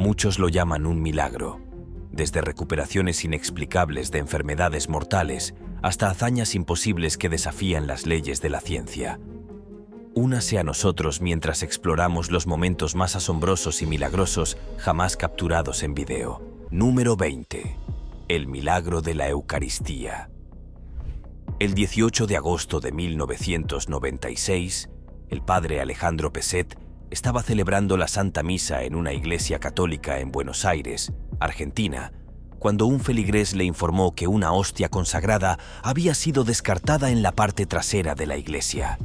Muchos lo llaman un milagro, desde recuperaciones inexplicables de enfermedades mortales hasta hazañas imposibles que desafían las leyes de la ciencia. Únase a nosotros mientras exploramos los momentos más asombrosos y milagrosos jamás capturados en video. Número 20. El milagro de la Eucaristía. El 18 de agosto de 1996, el padre Alejandro Peset estaba celebrando la Santa Misa en una iglesia católica en Buenos Aires, Argentina, cuando un feligrés le informó que una hostia consagrada había sido descartada en la parte trasera de la iglesia.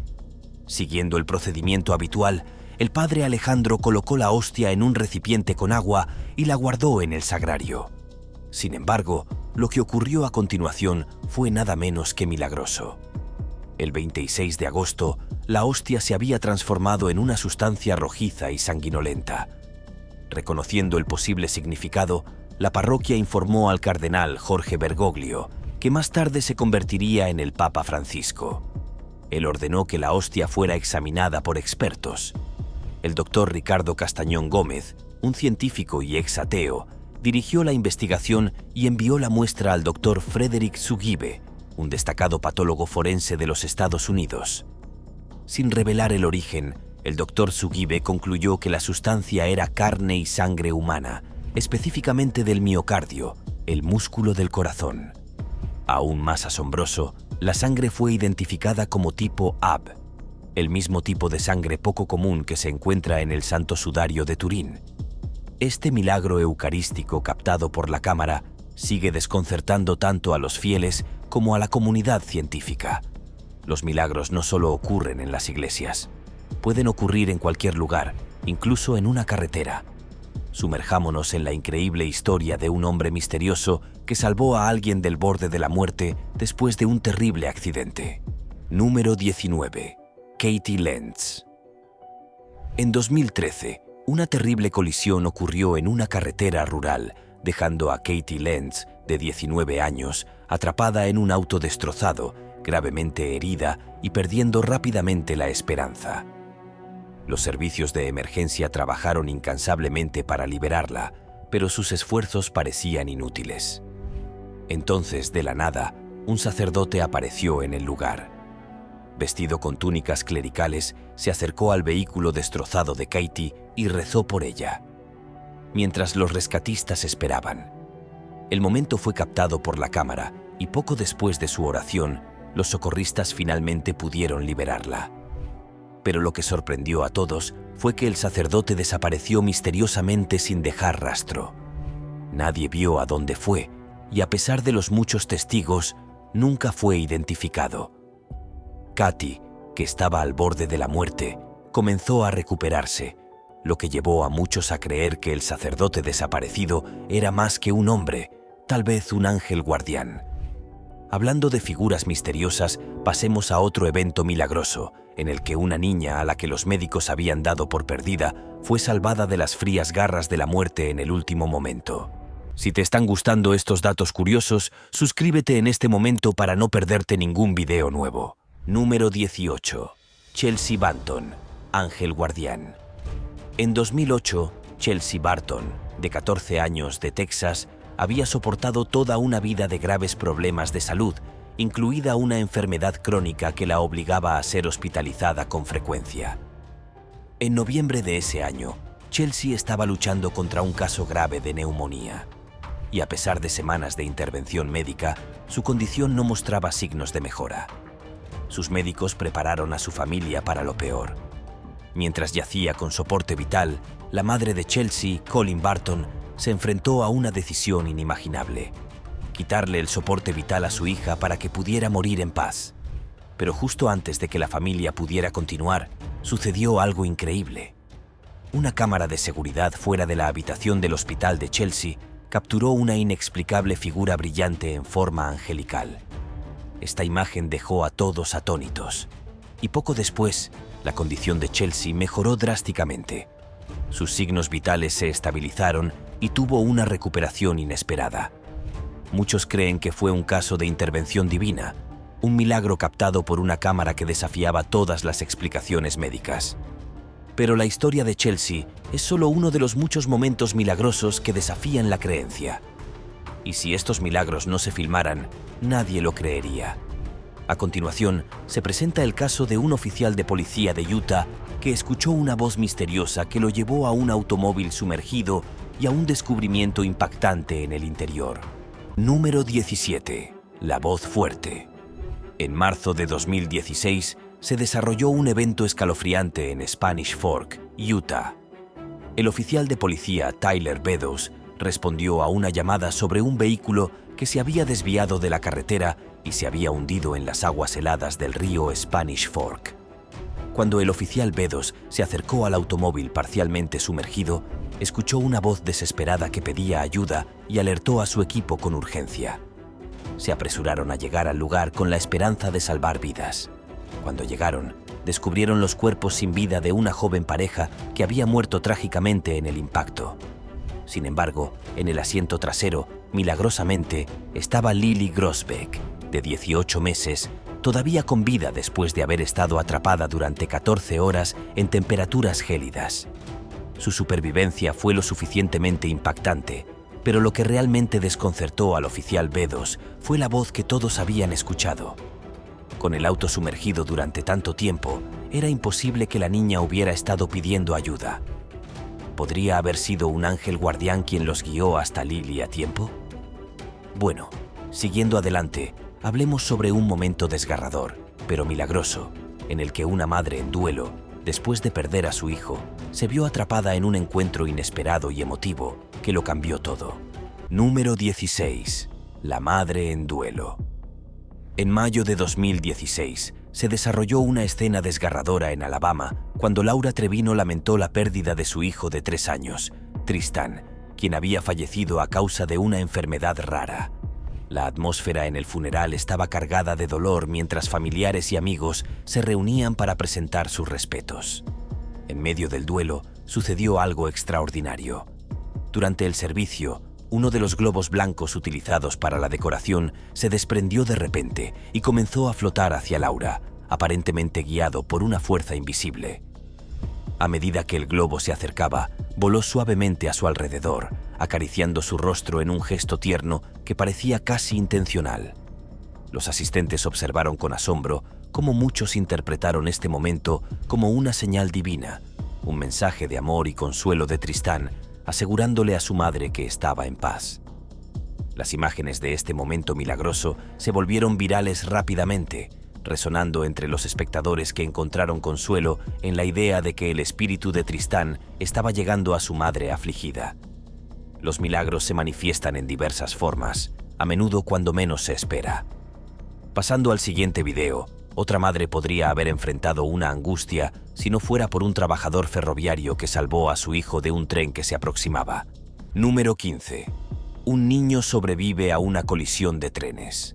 Siguiendo el procedimiento habitual, el padre Alejandro colocó la hostia en un recipiente con agua y la guardó en el sagrario. Sin embargo, lo que ocurrió a continuación fue nada menos que milagroso. El 26 de agosto, la hostia se había transformado en una sustancia rojiza y sanguinolenta. Reconociendo el posible significado, la parroquia informó al cardenal Jorge Bergoglio, que más tarde se convertiría en el Papa Francisco. Él ordenó que la hostia fuera examinada por expertos. El doctor Ricardo Castañón Gómez, un científico y ex ateo, dirigió la investigación y envió la muestra al doctor Frederick Zugibe, un destacado patólogo forense de los Estados Unidos. Sin revelar el origen, el doctor Zugibe concluyó que la sustancia era carne y sangre humana, específicamente del miocardio, el músculo del corazón. Aún más asombroso, la sangre fue identificada como tipo AB, el mismo tipo de sangre poco común que se encuentra en el Santo Sudario de Turín. Este milagro eucarístico captado por la cámara sigue desconcertando tanto a los fieles como a la comunidad científica. Los milagros no solo ocurren en las iglesias, pueden ocurrir en cualquier lugar, incluso en una carretera. Sumerjámonos en la increíble historia de un hombre misterioso que salvó a alguien del borde de la muerte después de un terrible accidente. Número 19. Katie Lenz. En 2013, una terrible colisión ocurrió en una carretera rural, dejando a Katie Lenz, de 19 años, atrapada en un auto destrozado, gravemente herida y perdiendo rápidamente la esperanza. Los servicios de emergencia trabajaron incansablemente para liberarla, pero sus esfuerzos parecían inútiles. Entonces, de la nada, un sacerdote apareció en el lugar. Vestido con túnicas clericales, se acercó al vehículo destrozado de Katie y rezó por ella, mientras los rescatistas esperaban. El momento fue captado por la cámara y poco después de su oración, los socorristas finalmente pudieron liberarla. Pero lo que sorprendió a todos fue que el sacerdote desapareció misteriosamente sin dejar rastro. Nadie vio a dónde fue, y a pesar de los muchos testigos, nunca fue identificado. Katie, que estaba al borde de la muerte, comenzó a recuperarse, lo que llevó a muchos a creer que el sacerdote desaparecido era más que un hombre, tal vez un ángel guardián. Hablando de figuras misteriosas, pasemos a otro evento milagroso, en el que una niña a la que los médicos habían dado por perdida fue salvada de las frías garras de la muerte en el último momento. Si te están gustando estos datos curiosos, suscríbete en este momento para no perderte ningún video nuevo. Número 18. Chelsea Barton, ángel guardián. En 2008, Chelsea Barton, de 14 años, de Texas, había soportado toda una vida de graves problemas de salud, incluida una enfermedad crónica que la obligaba a ser hospitalizada con frecuencia. En noviembre de ese año, Chelsea estaba luchando contra un caso grave de neumonía. Y a pesar de semanas de intervención médica, su condición no mostraba signos de mejora. Sus médicos prepararon a su familia para lo peor. Mientras yacía con soporte vital, la madre de Chelsea, Colleen Barton, se enfrentó a una decisión inimaginable: quitarle el soporte vital a su hija para que pudiera morir en paz. Pero justo antes de que la familia pudiera continuar, sucedió algo increíble. Una cámara de seguridad fuera de la habitación del hospital de Chelsea capturó una inexplicable figura brillante en forma angelical. Esta imagen dejó a todos atónitos, y poco después, la condición de Chelsea mejoró drásticamente. Sus signos vitales se estabilizaron y tuvo una recuperación inesperada. Muchos creen que fue un caso de intervención divina, un milagro captado por una cámara que desafiaba todas las explicaciones médicas. Pero la historia de Chelsea es solo uno de los muchos momentos milagrosos que desafían la creencia. Y si estos milagros no se filmaran, nadie lo creería. A continuación, se presenta el caso de un oficial de policía de Utah que escuchó una voz misteriosa que lo llevó a un automóvil sumergido y a un descubrimiento impactante en el interior. Número 17. La voz fuerte. En marzo de 2016, se desarrolló un evento escalofriante en Spanish Fork, Utah. El oficial de policía Tyler Beddoes respondió a una llamada sobre un vehículo que se había desviado de la carretera y se había hundido en las aguas heladas del río Spanish Fork. Cuando el oficial Beddoes se acercó al automóvil parcialmente sumergido, escuchó una voz desesperada que pedía ayuda y alertó a su equipo con urgencia. Se apresuraron a llegar al lugar con la esperanza de salvar vidas. Cuando llegaron, descubrieron los cuerpos sin vida de una joven pareja que había muerto trágicamente en el impacto. Sin embargo, en el asiento trasero, milagrosamente, estaba Lily Grosbeck, de 18 meses, todavía con vida después de haber estado atrapada durante 14 horas en temperaturas gélidas. Su supervivencia fue lo suficientemente impactante, pero lo que realmente desconcertó al oficial Beddoes fue la voz que todos habían escuchado. Con el auto sumergido durante tanto tiempo, era imposible que la niña hubiera estado pidiendo ayuda. ¿Podría haber sido un ángel guardián quien los guió hasta Lily a tiempo? Bueno, siguiendo adelante, hablemos sobre un momento desgarrador, pero milagroso, en el que una madre en duelo, después de perder a su hijo, se vio atrapada en un encuentro inesperado y emotivo que lo cambió todo. Número 16. La madre en duelo. En mayo de 2016, se desarrolló una escena desgarradora en Alabama cuando Laura Trevino lamentó la pérdida de su hijo de 3 años, Tristan, quien había fallecido a causa de una enfermedad rara. La atmósfera en el funeral estaba cargada de dolor mientras familiares y amigos se reunían para presentar sus respetos. En medio del duelo, sucedió algo extraordinario. Durante el servicio, uno de los globos blancos utilizados para la decoración se desprendió de repente y comenzó a flotar hacia Laura, aparentemente guiado por una fuerza invisible. A medida que el globo se acercaba, voló suavemente a su alrededor, acariciando su rostro en un gesto tierno que parecía casi intencional. Los asistentes observaron con asombro cómo muchos interpretaron este momento como una señal divina, un mensaje de amor y consuelo de Tristán, asegurándole a su madre que estaba en paz. Las imágenes de este momento milagroso se volvieron virales rápidamente, resonando entre los espectadores que encontraron consuelo en la idea de que el espíritu de Tristán estaba llegando a su madre afligida. Los milagros se manifiestan en diversas formas, a menudo cuando menos se espera. Pasando al siguiente video, otra madre podría haber enfrentado una angustia si no fuera por un trabajador ferroviario que salvó a su hijo de un tren que se aproximaba. Número 15. Un niño sobrevive a una colisión de trenes.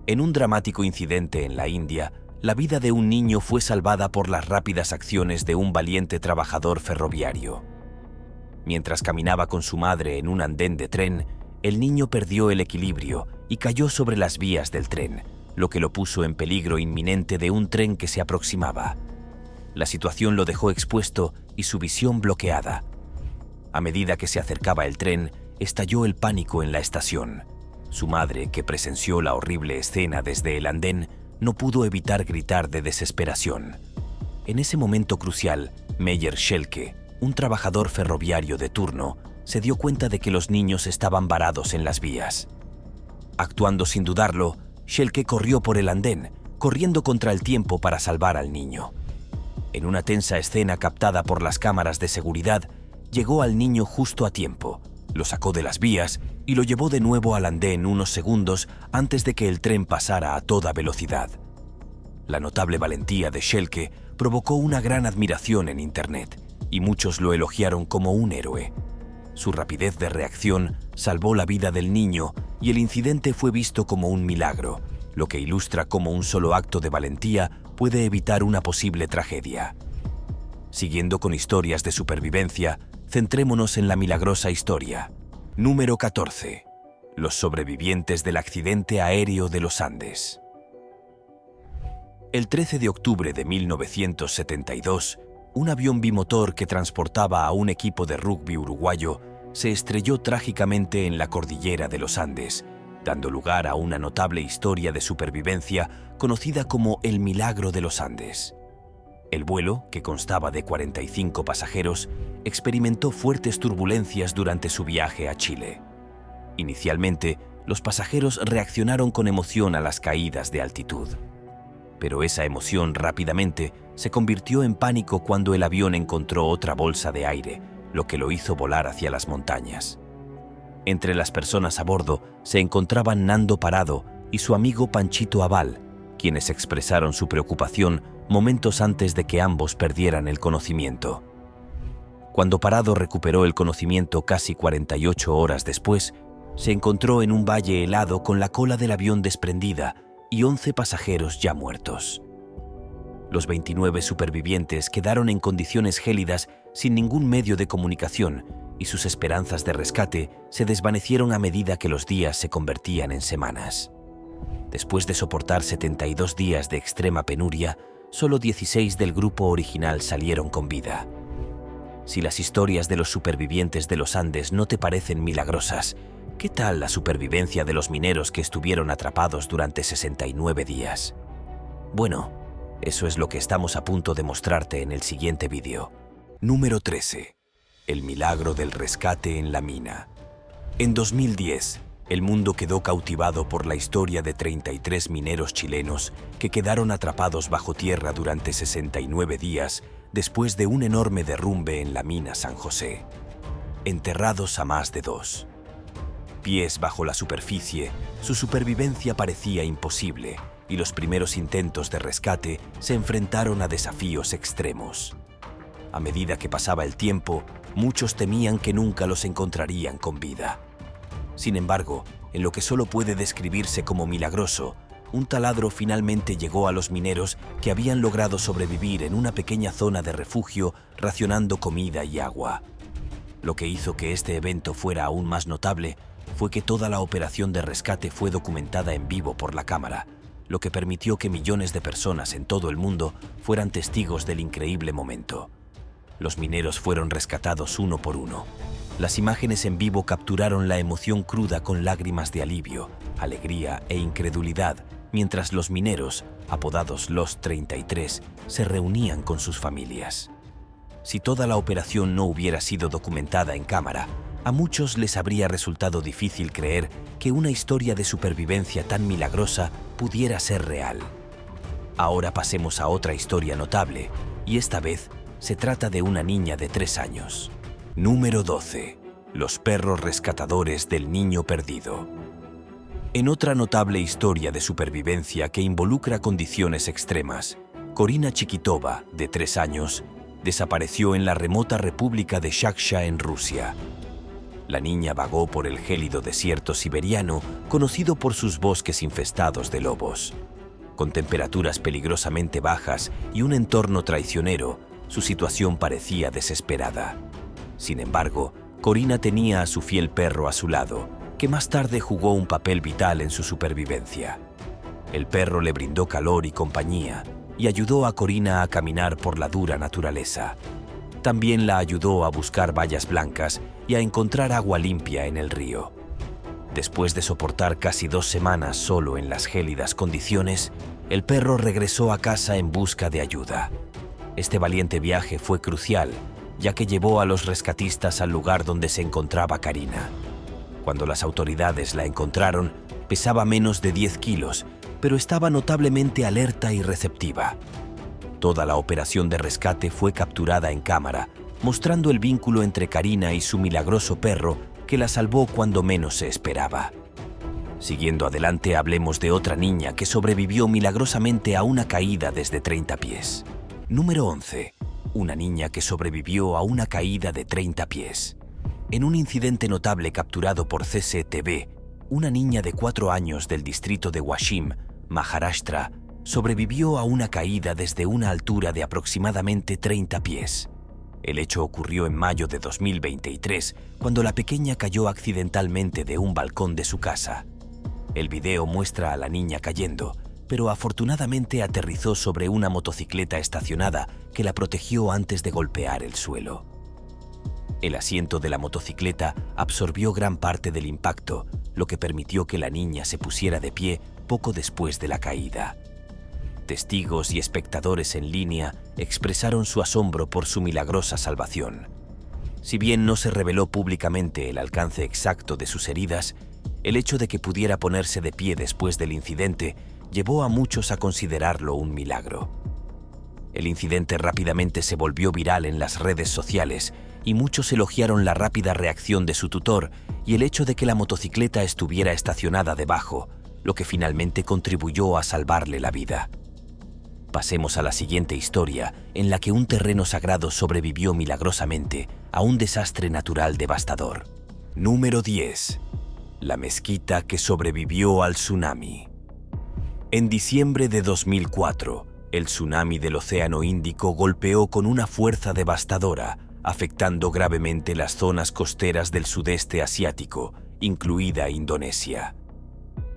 En un dramático incidente en la India, la vida de un niño fue salvada por las rápidas acciones de un valiente trabajador ferroviario. Mientras caminaba con su madre en un andén de tren, el niño perdió el equilibrio y cayó sobre las vías del tren, lo que lo puso en peligro inminente de un tren que se aproximaba. La situación lo dejó expuesto y su visión bloqueada. A medida que se acercaba el tren, estalló el pánico en la estación. Su madre, que presenció la horrible escena desde el andén, no pudo evitar gritar de desesperación. En ese momento crucial, Meyer Schelke, un trabajador ferroviario de turno, se dio cuenta de que los niños estaban varados en las vías. Actuando sin dudarlo, Schelke corrió por el andén, corriendo contra el tiempo para salvar al niño. En una tensa escena captada por las cámaras de seguridad, llegó al niño justo a tiempo, lo sacó de las vías y lo llevó de nuevo al andén unos segundos antes de que el tren pasara a toda velocidad. La notable valentía de Schelke provocó una gran admiración en Internet y muchos lo elogiaron como un héroe. Su rapidez de reacción salvó la vida del niño y el incidente fue visto como un milagro, lo que ilustra cómo un solo acto de valentía puede evitar una posible tragedia. Siguiendo con historias de supervivencia, centrémonos en la milagrosa historia. Número 14. Los sobrevivientes del accidente aéreo de los Andes. El 13 de octubre de 1972, un avión bimotor que transportaba a un equipo de rugby uruguayo se estrelló trágicamente en la cordillera de los Andes, dando lugar a una notable historia de supervivencia conocida como el Milagro de los Andes. El vuelo, que constaba de 45 pasajeros, experimentó fuertes turbulencias durante su viaje a Chile. Inicialmente, los pasajeros reaccionaron con emoción a las caídas de altitud. Pero esa emoción rápidamente se convirtió en pánico cuando el avión encontró otra bolsa de aire, lo que lo hizo volar hacia las montañas. Entre las personas a bordo se encontraban Nando Parado y su amigo Panchito Aval, quienes expresaron su preocupación momentos antes de que ambos perdieran el conocimiento. Cuando Parado recuperó el conocimiento casi 48 horas después, se encontró en un valle helado con la cola del avión desprendida y 11 pasajeros ya muertos. Los 29 supervivientes quedaron en condiciones gélidas sin ningún medio de comunicación y sus esperanzas de rescate se desvanecieron a medida que los días se convertían en semanas. Después de soportar 72 días de extrema penuria, solo 16 del grupo original salieron con vida. Si las historias de los supervivientes de los Andes no te parecen milagrosas, ¿qué tal la supervivencia de los mineros que estuvieron atrapados durante 69 días? Bueno, eso es lo que estamos a punto de mostrarte en el siguiente vídeo. Número 13. El milagro del rescate en la mina. En 2010, el mundo quedó cautivado por la historia de 33 mineros chilenos que quedaron atrapados bajo tierra durante 69 días después de un enorme derrumbe en la mina San José. Enterrados a más de 2 pies bajo la superficie, su supervivencia parecía imposible y los primeros intentos de rescate se enfrentaron a desafíos extremos. A medida que pasaba el tiempo, muchos temían que nunca los encontrarían con vida. Sin embargo, en lo que solo puede describirse como milagroso, un taladro finalmente llegó a los mineros que habían logrado sobrevivir en una pequeña zona de refugio racionando comida y agua. Lo que hizo que este evento fuera aún más notable fue que toda la operación de rescate fue documentada en vivo por la cámara, lo que permitió que millones de personas en todo el mundo fueran testigos del increíble momento. Los mineros fueron rescatados uno por uno. Las imágenes en vivo capturaron la emoción cruda con lágrimas de alivio, alegría e incredulidad, mientras los mineros, apodados Los 33, se reunían con sus familias. Si toda la operación no hubiera sido documentada en cámara, a muchos les habría resultado difícil creer que una historia de supervivencia tan milagrosa pudiera ser real. Ahora pasemos a otra historia notable, y esta vez se trata de una niña de 3 años. Número 12. Los perros rescatadores del niño perdido. En otra notable historia de supervivencia que involucra condiciones extremas, Corina Chikitova, de 3 años, desapareció en la remota república de Shaksha en Rusia. La niña vagó por el gélido desierto siberiano, conocido por sus bosques infestados de lobos. Con temperaturas peligrosamente bajas y un entorno traicionero, su situación parecía desesperada. Sin embargo, Corina tenía a su fiel perro a su lado, que más tarde jugó un papel vital en su supervivencia. El perro le brindó calor y compañía, y ayudó a Corina a caminar por la dura naturaleza. También la ayudó a buscar bayas blancas y a encontrar agua limpia en el río. Después de soportar casi 2 semanas solo en las gélidas condiciones, el perro regresó a casa en busca de ayuda. Este valiente viaje fue crucial, ya que llevó a los rescatistas al lugar donde se encontraba Corina. Cuando las autoridades la encontraron, pesaba menos de 10 kilos, pero estaba notablemente alerta y receptiva. Toda la operación de rescate fue capturada en cámara, mostrando el vínculo entre Corina y su milagroso perro que la salvó cuando menos se esperaba. Siguiendo adelante, hablemos de otra niña que sobrevivió milagrosamente a una caída desde 30 pies. Número 11. Una niña que sobrevivió a una caída de 30 pies. En un incidente notable capturado por CCTV, una niña de 4 años del distrito de Washim, Maharashtra, sobrevivió a una caída desde una altura de aproximadamente 30 pies. El hecho ocurrió en mayo de 2023, cuando la pequeña cayó accidentalmente de un balcón de su casa. El video muestra a la niña cayendo, pero afortunadamente aterrizó sobre una motocicleta estacionada que la protegió antes de golpear el suelo. El asiento de la motocicleta absorbió gran parte del impacto, lo que permitió que la niña se pusiera de pie poco después de la caída. Testigos y espectadores en línea expresaron su asombro por su milagrosa salvación. Si bien no se reveló públicamente el alcance exacto de sus heridas, el hecho de que pudiera ponerse de pie después del incidente llevó a muchos a considerarlo un milagro. El incidente rápidamente se volvió viral en las redes sociales y muchos elogiaron la rápida reacción de su tutor y el hecho de que la motocicleta estuviera estacionada debajo, lo que finalmente contribuyó a salvarle la vida. Pasemos a la siguiente historia, en la que un terreno sagrado sobrevivió milagrosamente a un desastre natural devastador. Número 10. La mezquita que sobrevivió al tsunami. En diciembre de 2004, el tsunami del Océano Índico golpeó con una fuerza devastadora, afectando gravemente las zonas costeras del sudeste asiático, incluida Indonesia.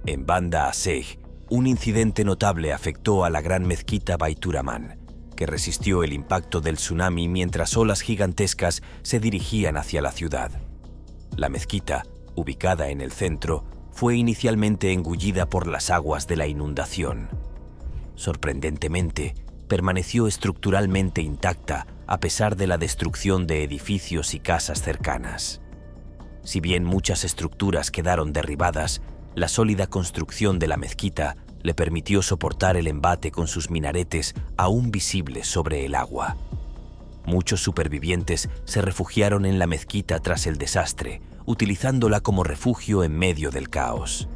En Banda Aceh, un incidente notable afectó a la gran mezquita Baituraman, que resistió el impacto del tsunami mientras olas gigantescas se dirigían hacia la ciudad. La mezquita, ubicada en el centro, fue inicialmente engullida por las aguas de la inundación. Sorprendentemente, permaneció estructuralmente intacta a pesar de la destrucción de edificios y casas cercanas. Si bien muchas estructuras quedaron derribadas, la sólida construcción de la mezquita le permitió soportar el embate con sus minaretes aún visibles sobre el agua. Muchos supervivientes se refugiaron en la mezquita tras el desastre, utilizándola como refugio en medio del caos.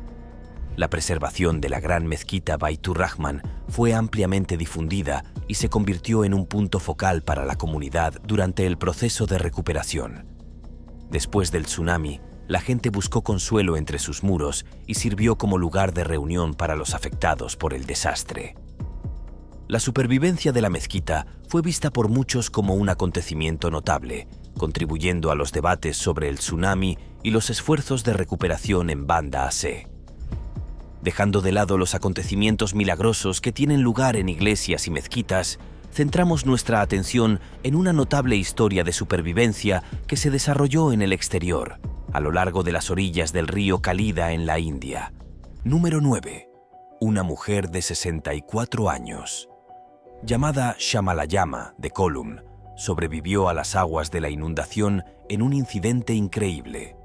La preservación de la gran mezquita Baitur Rahman fue ampliamente difundida y se convirtió en un punto focal para la comunidad durante el proceso de recuperación. Después del tsunami, la gente buscó consuelo entre sus muros y sirvió como lugar de reunión para los afectados por el desastre. La supervivencia de la mezquita fue vista por muchos como un acontecimiento notable, contribuyendo a los debates sobre el tsunami y los esfuerzos de recuperación en Banda Aceh. Dejando de lado los acontecimientos milagrosos que tienen lugar en iglesias y mezquitas, centramos nuestra atención en una notable historia de supervivencia que se desarrolló en el exterior, a lo largo de las orillas del río Kalida en la India. Número 9. Una mujer de 64 años. Llamada Shamalayama de Kolum, sobrevivió a las aguas de la inundación en un incidente increíble.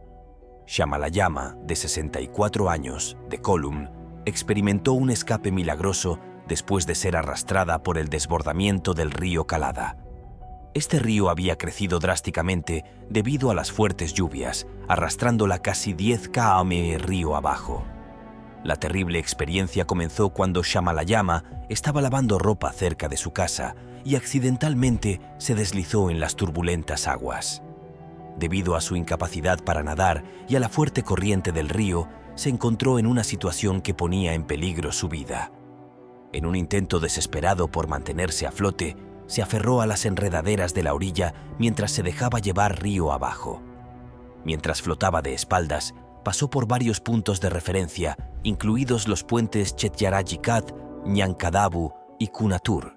Shamalayama, de 64 años, de Kolum, experimentó un escape milagroso después de ser arrastrada por el desbordamiento del río Kalada. Este río había crecido drásticamente debido a las fuertes lluvias, arrastrándola casi 10 km río abajo. La terrible experiencia comenzó cuando Shamalayama estaba lavando ropa cerca de su casa y accidentalmente se deslizó en las turbulentas aguas. Debido a su incapacidad para nadar y a la fuerte corriente del río, se encontró en una situación que ponía en peligro su vida. En un intento desesperado por mantenerse a flote, se aferró a las enredaderas de la orilla mientras se dejaba llevar río abajo. Mientras flotaba de espaldas, pasó por varios puntos de referencia, incluidos los puentes Chetyarajikat, Ñankadabu y Kunatur.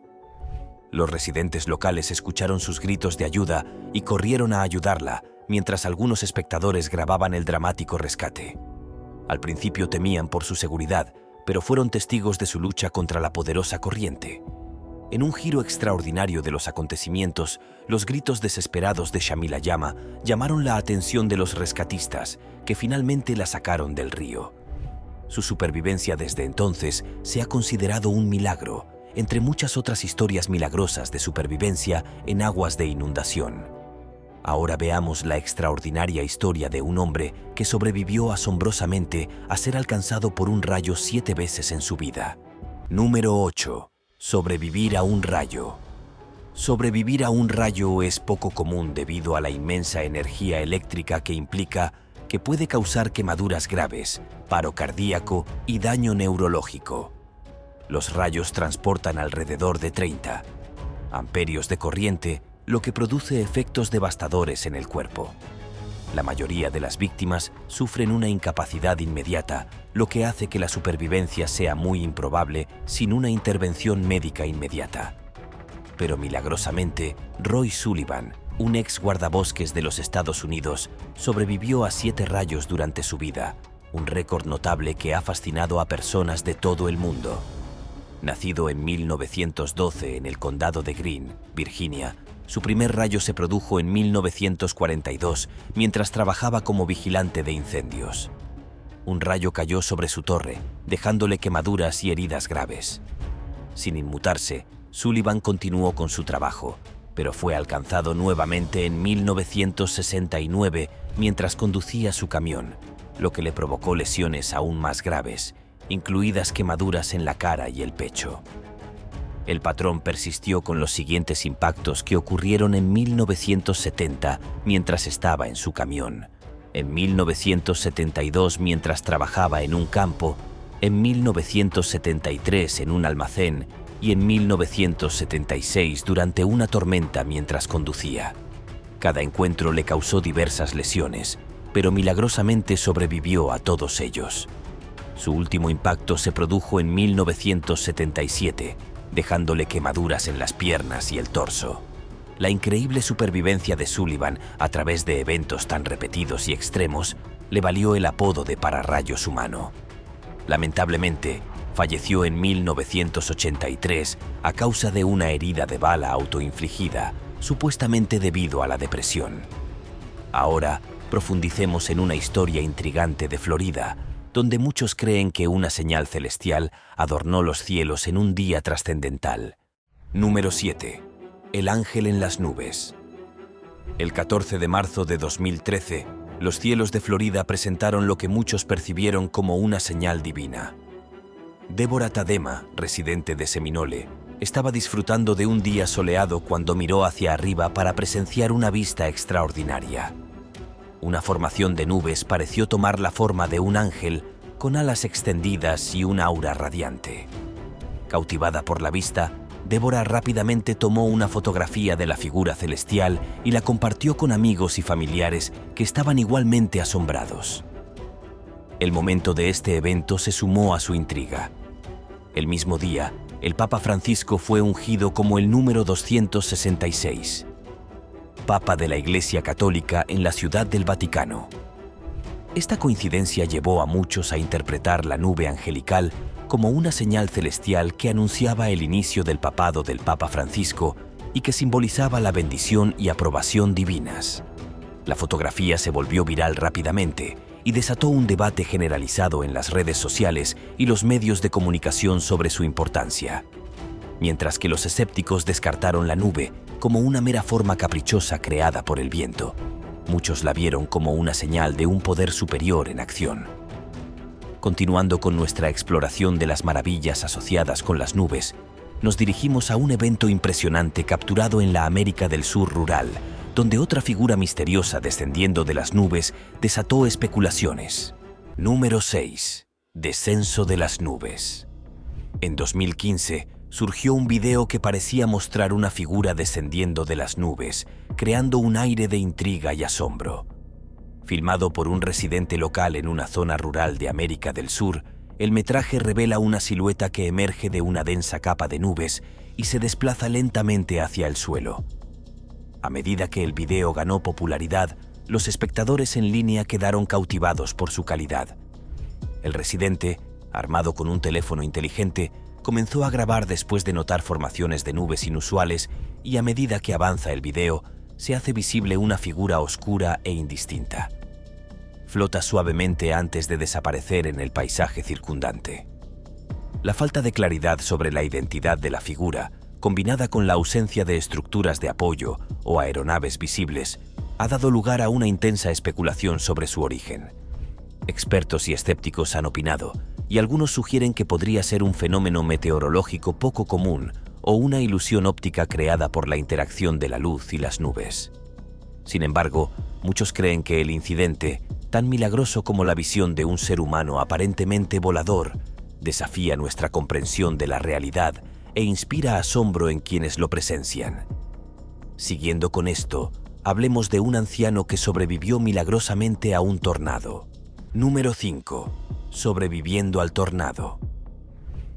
Los residentes locales escucharon sus gritos de ayuda y corrieron a ayudarla, mientras algunos espectadores grababan el dramático rescate. Al principio temían por su seguridad, pero fueron testigos de su lucha contra la poderosa corriente. En un giro extraordinario de los acontecimientos, los gritos desesperados de Shamalayama llamaron la atención de los rescatistas, que finalmente la sacaron del río. Su supervivencia desde entonces se ha considerado un milagro, entre muchas otras historias milagrosas de supervivencia en aguas de inundación. Ahora veamos la extraordinaria historia de un hombre que sobrevivió asombrosamente a ser alcanzado por un rayo 7 veces en su vida. Número 8. Sobrevivir a un rayo. Sobrevivir a un rayo es poco común debido a la inmensa energía eléctrica que implica, que puede causar quemaduras graves, paro cardíaco y daño neurológico. Los rayos transportan alrededor de 30 amperios de corriente, lo que produce efectos devastadores en el cuerpo. La mayoría de las víctimas sufren una incapacidad inmediata, lo que hace que la supervivencia sea muy improbable sin una intervención médica inmediata. Pero milagrosamente, Roy Sullivan, un ex guardabosques de los Estados Unidos, sobrevivió a 7 rayos durante su vida, un récord notable que ha fascinado a personas de todo el mundo. Nacido en 1912 en el condado de Greene, Virginia, su primer rayo se produjo en 1942 mientras trabajaba como vigilante de incendios. Un rayo cayó sobre su torre, dejándole quemaduras y heridas graves. Sin inmutarse, Sullivan continuó con su trabajo, pero fue alcanzado nuevamente en 1969 mientras conducía su camión, lo que le provocó lesiones aún más graves, incluidas quemaduras en la cara y el pecho. El patrón persistió con los siguientes impactos que ocurrieron en 1970 mientras estaba en su camión, en 1972 mientras trabajaba en un campo, en 1973 en un almacén y en 1976 durante una tormenta mientras conducía. Cada encuentro le causó diversas lesiones, pero milagrosamente sobrevivió a todos ellos. Su último impacto se produjo en 1977, dejándole quemaduras en las piernas y el torso. La increíble supervivencia de Sullivan a través de eventos tan repetidos y extremos le valió el apodo de pararrayos humano. Lamentablemente, falleció en 1983 a causa de una herida de bala autoinfligida, supuestamente debido a la depresión. Ahora, profundicemos en una historia intrigante de Florida, donde muchos creen que una señal celestial adornó los cielos en un día trascendental. Número 7. El ángel en las nubes. El 14 de marzo de 2013, los cielos de Florida presentaron lo que muchos percibieron como una señal divina. Deborah Tadema, residente de Seminole, estaba disfrutando de un día soleado cuando miró hacia arriba para presenciar una vista extraordinaria. Una formación de nubes pareció tomar la forma de un ángel con alas extendidas y un aura radiante. Cautivada por la vista, Deborah rápidamente tomó una fotografía de la figura celestial y la compartió con amigos y familiares que estaban igualmente asombrados. El momento de este evento se sumó a su intriga. El mismo día, el Papa Francisco fue ungido como el número 266. Papa de la Iglesia Católica en la Ciudad del Vaticano. Esta coincidencia llevó a muchos a interpretar la nube angelical como una señal celestial que anunciaba el inicio del papado del Papa Francisco y que simbolizaba la bendición y aprobación divinas. La fotografía se volvió viral rápidamente y desató un debate generalizado en las redes sociales y los medios de comunicación sobre su importancia. Mientras que los escépticos descartaron la nube como una mera forma caprichosa creada por el viento, muchos la vieron como una señal de un poder superior en acción. Continuando con nuestra exploración de las maravillas asociadas con las nubes, nos dirigimos a un evento impresionante capturado en la América del Sur rural, donde otra figura misteriosa descendiendo de las nubes desató especulaciones. Número 6. Descenso de las nubes. En 2015, surgió un video que parecía mostrar una figura descendiendo de las nubes, creando un aire de intriga y asombro. Filmado por un residente local en una zona rural de América del Sur, el metraje revela una silueta que emerge de una densa capa de nubes y se desplaza lentamente hacia el suelo. A medida que el video ganó popularidad, los espectadores en línea quedaron cautivados por su calidad. El residente, armado con un teléfono inteligente, comenzó a grabar después de notar formaciones de nubes inusuales y a medida que avanza el video, se hace visible una figura oscura e indistinta. Flota suavemente antes de desaparecer en el paisaje circundante. La falta de claridad sobre la identidad de la figura, combinada con la ausencia de estructuras de apoyo o aeronaves visibles, ha dado lugar a una intensa especulación sobre su origen. Expertos y escépticos han opinado, y algunos sugieren que podría ser un fenómeno meteorológico poco común o una ilusión óptica creada por la interacción de la luz y las nubes. Sin embargo, muchos creen que el incidente, tan milagroso como la visión de un ser humano aparentemente volador, desafía nuestra comprensión de la realidad e inspira asombro en quienes lo presencian. Siguiendo con esto, hablemos de un anciano que sobrevivió milagrosamente a un tornado. Número 5. Sobreviviendo al tornado.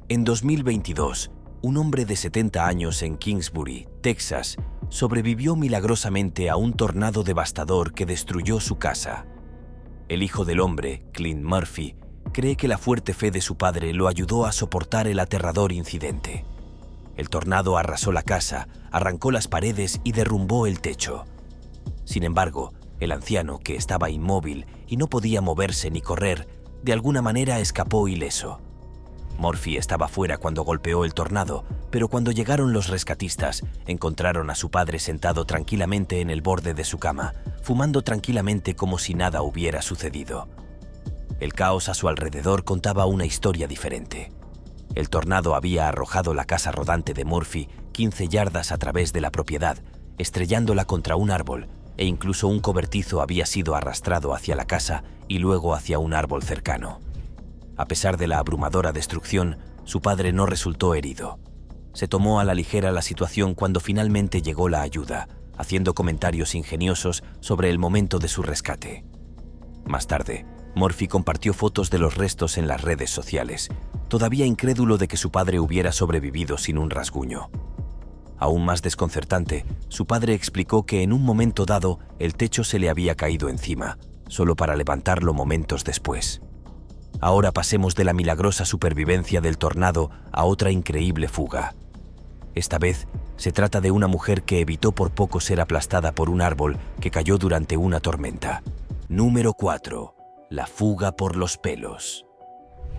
En 2022, un hombre de 70 años en Kingsbury, Texas, sobrevivió milagrosamente a un tornado devastador que destruyó su casa. El hijo del hombre, Clint Murphy, cree que la fuerte fe de su padre lo ayudó a soportar el aterrador incidente. El tornado arrasó la casa, arrancó las paredes y derrumbó el techo. Sin embargo, el anciano, que estaba inmóvil y no podía moverse ni correr, de alguna manera escapó ileso. Murphy estaba fuera cuando golpeó el tornado, pero cuando llegaron los rescatistas, encontraron a su padre sentado tranquilamente en el borde de su cama, fumando tranquilamente como si nada hubiera sucedido. El caos a su alrededor contaba una historia diferente. El tornado había arrojado la casa rodante de Murphy 15 yardas a través de la propiedad, estrellándola contra un árbol, e incluso un cobertizo había sido arrastrado hacia la casa y luego hacia un árbol cercano. A pesar de la abrumadora destrucción, su padre no resultó herido. Se tomó a la ligera la situación cuando finalmente llegó la ayuda, haciendo comentarios ingeniosos sobre el momento de su rescate. Más tarde, Murphy compartió fotos de los restos en las redes sociales, todavía incrédulo de que su padre hubiera sobrevivido sin un rasguño. Aún más desconcertante, su padre explicó que en un momento dado el techo se le había caído encima, solo para levantarlo momentos después. Ahora pasemos de la milagrosa supervivencia del tornado a otra increíble fuga. Esta vez se trata de una mujer que evitó por poco ser aplastada por un árbol que cayó durante una tormenta. Número 4. La fuga por los pelos.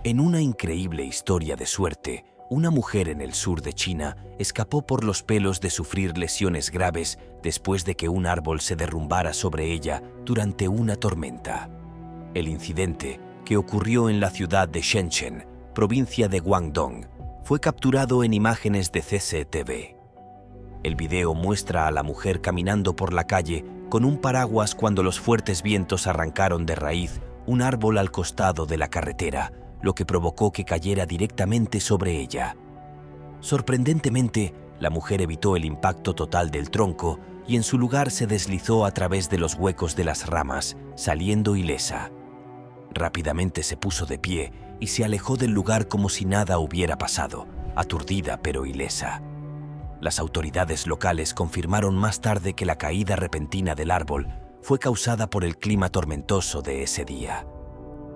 En una increíble historia de suerte, una mujer en el sur de China escapó por los pelos de sufrir lesiones graves después de que un árbol se derrumbara sobre ella durante una tormenta. El incidente, que ocurrió en la ciudad de Shenzhen, provincia de Guangdong, fue capturado en imágenes de CCTV. El video muestra a la mujer caminando por la calle con un paraguas cuando los fuertes vientos arrancaron de raíz un árbol al costado de la carretera, lo que provocó que cayera directamente sobre ella. Sorprendentemente, la mujer evitó el impacto total del tronco y en su lugar se deslizó a través de los huecos de las ramas, saliendo ilesa. Rápidamente se puso de pie y se alejó del lugar como si nada hubiera pasado, aturdida pero ilesa. Las autoridades locales confirmaron más tarde que la caída repentina del árbol fue causada por el clima tormentoso de ese día.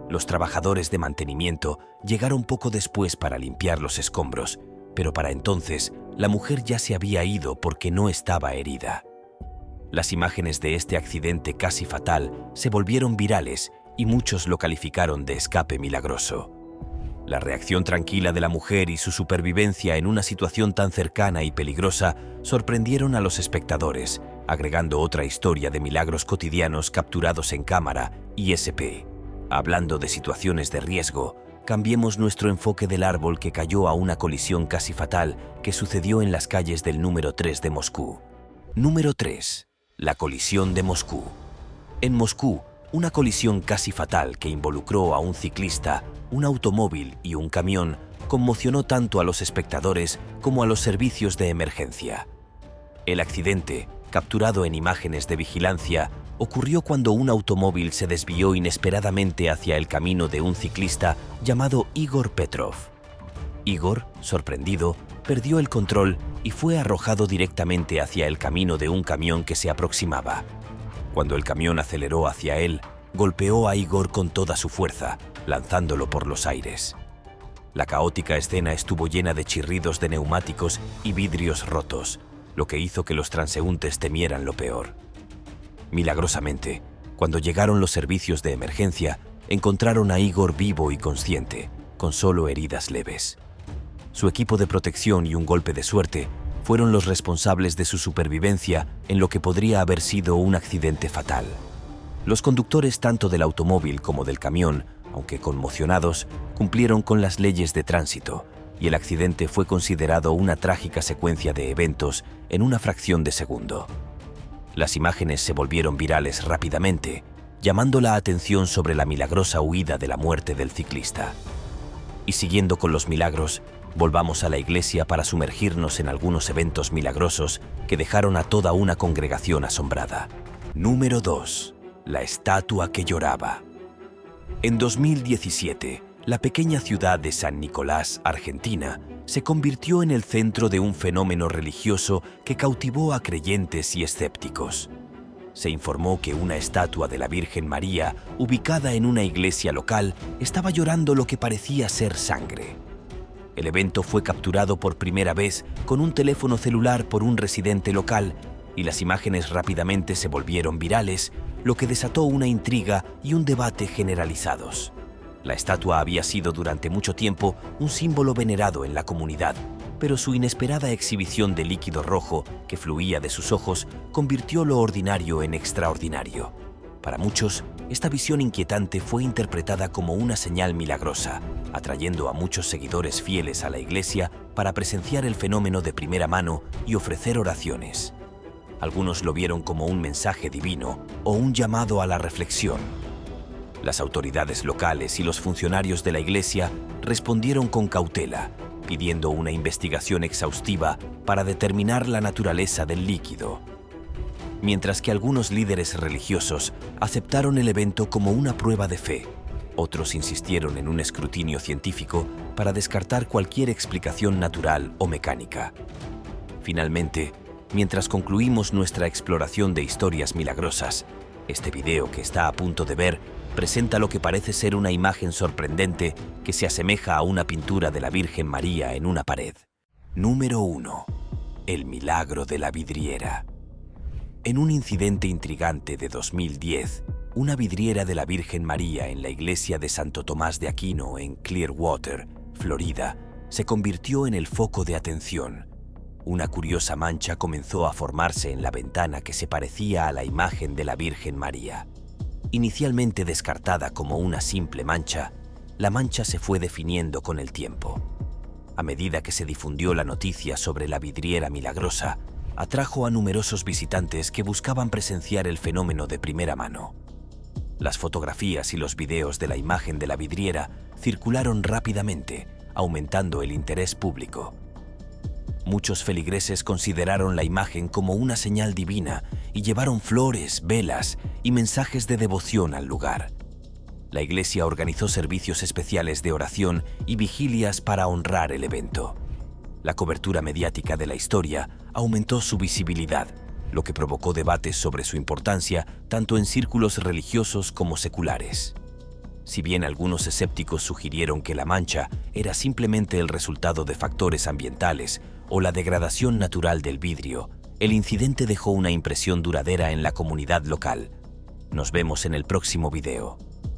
Los trabajadores de mantenimiento llegaron poco después para limpiar los escombros, pero para entonces la mujer ya se había ido porque no estaba herida. Las imágenes de este accidente casi fatal se volvieron virales y muchos lo calificaron de escape milagroso. La reacción tranquila de la mujer y su supervivencia en una situación tan cercana y peligrosa sorprendieron a los espectadores, agregando otra historia de milagros cotidianos capturados en cámara, ISP. Hablando de situaciones de riesgo, cambiemos nuestro enfoque del árbol que cayó a una colisión casi fatal que sucedió en las calles del número 3 de Moscú. Número 3. La colisión de Moscú. En Moscú, una colisión casi fatal que involucró a un ciclista, un automóvil y un camión conmocionó tanto a los espectadores como a los servicios de emergencia. El accidente, capturado en imágenes de vigilancia, ocurrió cuando un automóvil se desvió inesperadamente hacia el camino de un ciclista llamado Igor Petrov. Igor, sorprendido, perdió el control y fue arrojado directamente hacia el camino de un camión que se aproximaba. Cuando el camión aceleró hacia él, golpeó a Igor con toda su fuerza, lanzándolo por los aires. La caótica escena estuvo llena de chirridos de neumáticos y vidrios rotos, lo que hizo que los transeúntes temieran lo peor. Milagrosamente, cuando llegaron los servicios de emergencia, encontraron a Igor vivo y consciente, con solo heridas leves. Su equipo de protección y un golpe de suerte fueron los responsables de su supervivencia en lo que podría haber sido un accidente fatal. Los conductores tanto del automóvil como del camión, aunque conmocionados, cumplieron con las leyes de tránsito, y el accidente fue considerado una trágica secuencia de eventos en una fracción de segundo. Las imágenes se volvieron virales rápidamente, llamando la atención sobre la milagrosa huida de la muerte del ciclista. Y siguiendo con los milagros, Volvamos a la iglesia para sumergirnos en algunos eventos milagrosos que dejaron a toda una congregación asombrada. Número 2. La estatua que lloraba. En 2017, la pequeña ciudad de San Nicolás, Argentina, se convirtió en el centro de un fenómeno religioso que cautivó a creyentes y escépticos. Se informó que una estatua de la Virgen María, ubicada en una iglesia local, estaba llorando lo que parecía ser sangre. El evento fue capturado por primera vez con un teléfono celular por un residente local y las imágenes rápidamente se volvieron virales, lo que desató una intriga y un debate generalizados. La estatua había sido durante mucho tiempo un símbolo venerado en la comunidad, pero su inesperada exhibición de líquido rojo que fluía de sus ojos convirtió lo ordinario en extraordinario. Para muchos, esta visión inquietante fue interpretada como una señal milagrosa, atrayendo a muchos seguidores fieles a la iglesia para presenciar el fenómeno de primera mano y ofrecer oraciones. Algunos lo vieron como un mensaje divino o un llamado a la reflexión. Las autoridades locales y los funcionarios de la iglesia respondieron con cautela, pidiendo una investigación exhaustiva para determinar la naturaleza del líquido. Mientras que algunos líderes religiosos aceptaron el evento como una prueba de fe, otros insistieron en un escrutinio científico para descartar cualquier explicación natural o mecánica. Finalmente, mientras concluimos nuestra exploración de historias milagrosas, este video que está a punto de ver presenta lo que parece ser una imagen sorprendente que se asemeja a una pintura de la Virgen María en una pared. Número 1. El milagro de la vidriera. En un incidente intrigante de 2010, una vidriera de la Virgen María en la iglesia de Santo Tomás de Aquino en Clearwater, Florida, se convirtió en el foco de atención. Una curiosa mancha comenzó a formarse en la ventana que se parecía a la imagen de la Virgen María. Inicialmente descartada como una simple mancha, la mancha se fue definiendo con el tiempo. A medida que se difundió la noticia sobre la vidriera milagrosa, atrajo a numerosos visitantes que buscaban presenciar el fenómeno de primera mano. Las fotografías y los videos de la imagen de la vidriera circularon rápidamente, aumentando el interés público. Muchos feligreses consideraron la imagen como una señal divina y llevaron flores, velas y mensajes de devoción al lugar. La iglesia organizó servicios especiales de oración y vigilias para honrar el evento. La cobertura mediática de la historia aumentó su visibilidad, lo que provocó debates sobre su importancia tanto en círculos religiosos como seculares. Si bien algunos escépticos sugirieron que la mancha era simplemente el resultado de factores ambientales o la degradación natural del vidrio, el incidente dejó una impresión duradera en la comunidad local. Nos vemos en el próximo video.